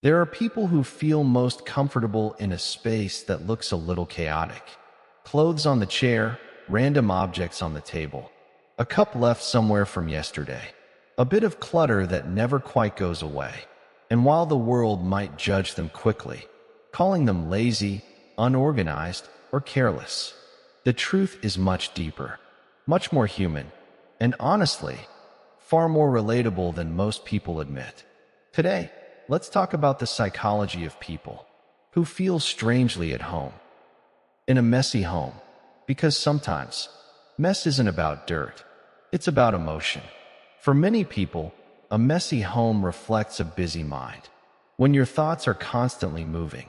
There are people who feel most comfortable in a space that looks a little chaotic. Clothes on the chair, random objects on the table, a cup left somewhere from yesterday, a bit of clutter that never quite goes away. And while the world might judge them quickly, calling them lazy, unorganized, or careless, the truth is much deeper, much more human, and honestly, far more relatable than most people admit. Today, let's talk about the psychology of people who feel strangely at home in a messy home, because sometimes mess isn't about dirt, it's about emotion. For many people, a messy home reflects a busy mind. When your thoughts are constantly moving,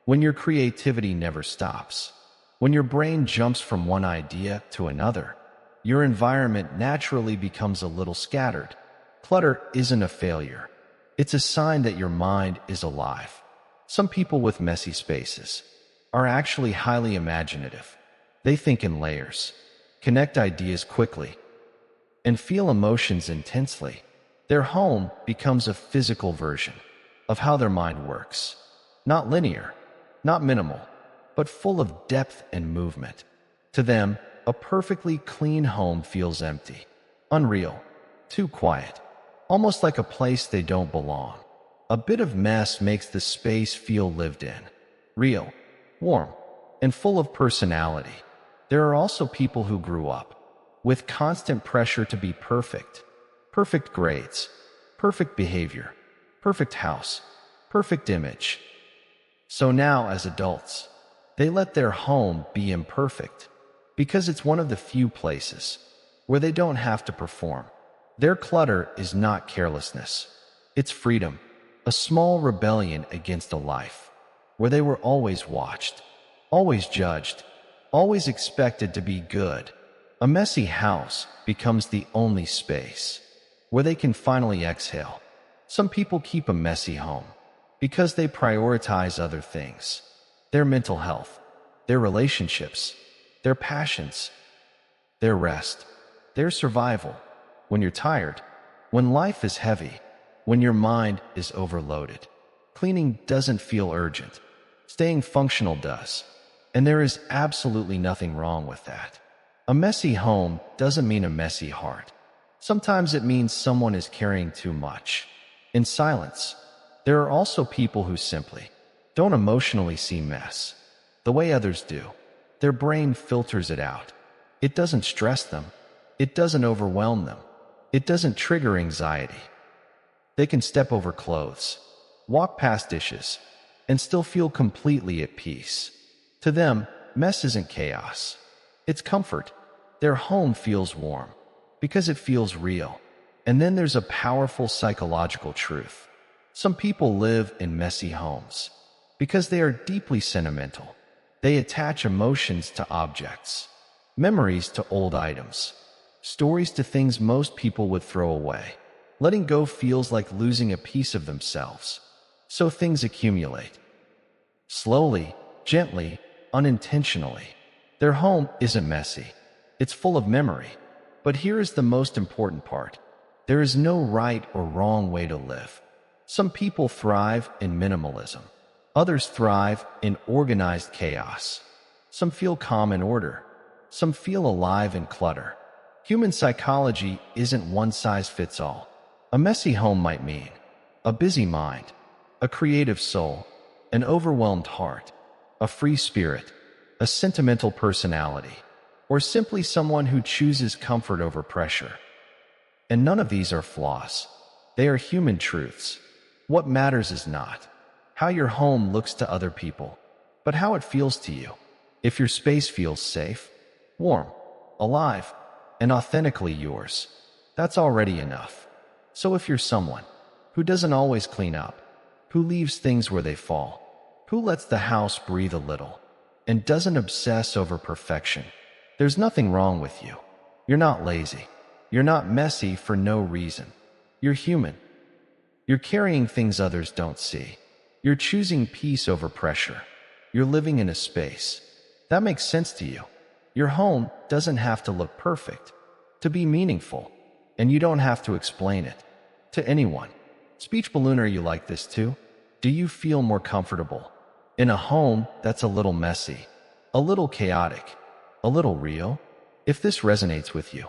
when your creativity never stops, when your brain jumps from one idea to another, your environment naturally becomes a little scattered. Clutter isn't a failure. It's a sign that your mind is alive. Some people with messy spaces are actually highly imaginative. They think in layers, connect ideas quickly, and feel emotions intensely. Their home becomes a physical version of how their mind works. Not linear, not minimal, but full of depth and movement. To them, a perfectly clean home feels empty, unreal, too quiet, almost like a place they don't belong. A bit of mess makes the space feel lived in, real, warm, and full of personality. There are also people who grew up with constant pressure to be perfect. Perfect grades, perfect behavior, perfect house, perfect image. So now, as adults, they let their home be imperfect because it's one of the few places where they don't have to perform. Their clutter is not carelessness. It's freedom, a small rebellion against a life where they were always watched, always judged, always expected to be good. A messy house becomes the only space where they can finally exhale. Some people keep a messy home because they prioritize other things: their mental health, their relationships, their passions, their rest, their survival. When you're tired, when life is heavy, when your mind is overloaded, cleaning doesn't feel urgent. Staying functional does. And there is absolutely nothing wrong with that. A messy home doesn't mean a messy heart. Sometimes it means someone is carrying too much. In silence, there are also people who simply don't emotionally see mess the way others do. Their brain filters it out. It doesn't stress them. It doesn't overwhelm them. It doesn't trigger anxiety. They can step over clothes, walk past dishes, and still feel completely at peace. To them, mess isn't chaos. It's comfort. Their home feels warm because it feels real. And then there's a powerful psychological truth. Some people live in messy homes because they are deeply sentimental. They attach emotions to objects, memories to old items, stories to things most people would throw away. Letting go feels like losing a piece of themselves. So things accumulate. Slowly, gently, unintentionally. Their home isn't messy. It's full of memory. But here is the most important part. There is no right or wrong way to live. Some people thrive in minimalism. Others thrive in organized chaos. Some feel calm in order. Some feel alive in clutter. Human psychology isn't one size fits all. A messy home might mean a busy mind, a creative soul, an overwhelmed heart, a free spirit, a sentimental personality, or simply someone who chooses comfort over pressure. And none of these are flaws. They are human truths. What matters is not how your home looks to other people, but how it feels to you. If your space feels safe, warm, alive, and authentically yours, that's already enough. So if you're someone who doesn't always clean up, who leaves things where they fall, who lets the house breathe a little, and doesn't obsess over perfection, there's nothing wrong with you. You're not lazy. You're not messy for no reason. You're human. You're carrying things others don't see. You're choosing peace over pressure. You're living in a space that makes sense to you. Your home doesn't have to look perfect to be meaningful, and you don't have to explain it to anyone. Speech balloon, are you like this too? Do you feel more comfortable in a home that's a little messy, a little chaotic, a little real? If this resonates with you,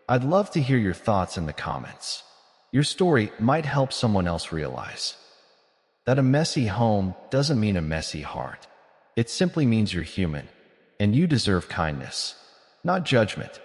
I'd love to hear your thoughts in the comments. Your story might help someone else realize that a messy home doesn't mean a messy heart. It simply means you're human, and you deserve kindness, not judgment.